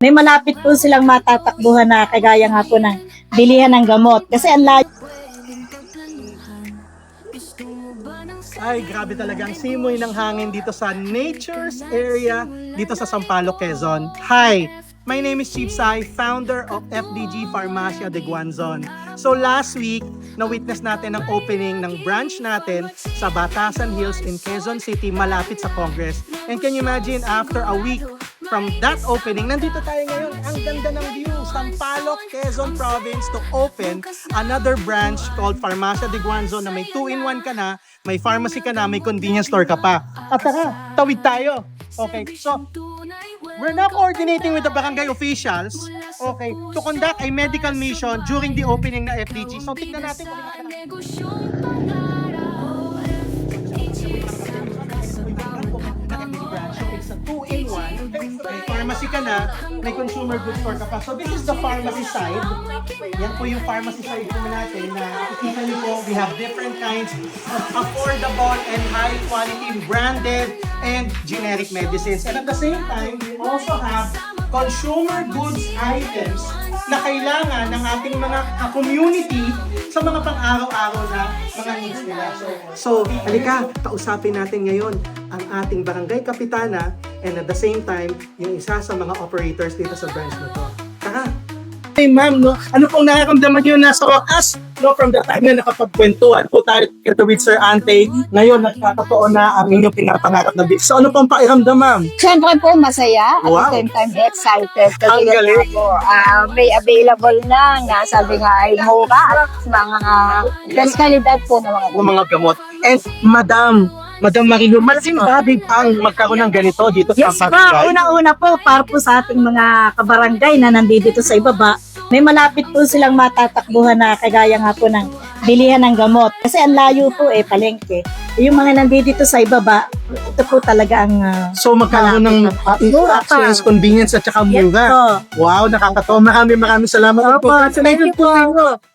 May malapit po silang matatakbuhan na kagaya nga po ng bilihan ng gamot. Kasi ang layo. Ay, grabe talaga ang simoy ng hangin dito sa Nature's Area dito sa Sampaloc, Quezon. Hi! My name is Chief Sai, founder of FDG Farmacia de Guanzon. So last week, na-witness natin ang opening ng branch natin sa Batasan Hills in Quezon City, malapit sa Congress. And can you imagine, after a week from that opening, nandito tayo ngayon. Ang ganda ng view, Sampaloc, Quezon Province to open another branch called Farmacia de Guanzon na may 2-in-1 ka na, may pharmacy ka na, may convenience store ka pa. At tara, tawid tayo. Okay, so we're now coordinating with the barangay officials, okay, to conduct a medical mission during the opening na FDG. So tignan natin kung it's a 2-in-1. May pharmacy ka na, may consumer goods store ka pa. So this is the pharmacy side. Yan po yung pharmacy side po natin na makikita niyo po, we have different kinds of affordable and high quality branded and generic medicines. And at the same time, we also have consumer goods items na kailangan ng ating mga community sa mga pang-araw-araw na mga needs nila. So, halika, kausapin natin ngayon ang ating barangay kapitana and at the same time, yung isa sa mga operators dito sa branch na to. Tara! Hey ma'am, no, ano pong nakakamdaman nyo na sa wakas? No, from the time na nakapagkwentuhan po tayo with Sir Ante, ngayon nakakatotoo na ang inyong pinapangarap na business. So ano pong pakiramdam, ma'am? Siyempre po masaya at Wow. the same time excited. Kasi Ang galing. po, may available na sabi nga ay mura at mga kalidad po ng mga Ng mga gamot. And Madam Marilu, malaking bagay pang magkaroon ng ganito dito Yes sa po, barangay. una-una po, para po sa ating mga kabarangay na nandito sa ibaba, may malapit po silang matatakbuhan na kagaya nga po ng bilihan ng gamot. Kasi ang layo po palengke. Yung mga nandito sa ibaba, ito po talaga ang So magkaroon ng mura pa. access, convenience at saka Yes mura. po. Wow, nakakatawa. Maraming salamat po. Thank you po.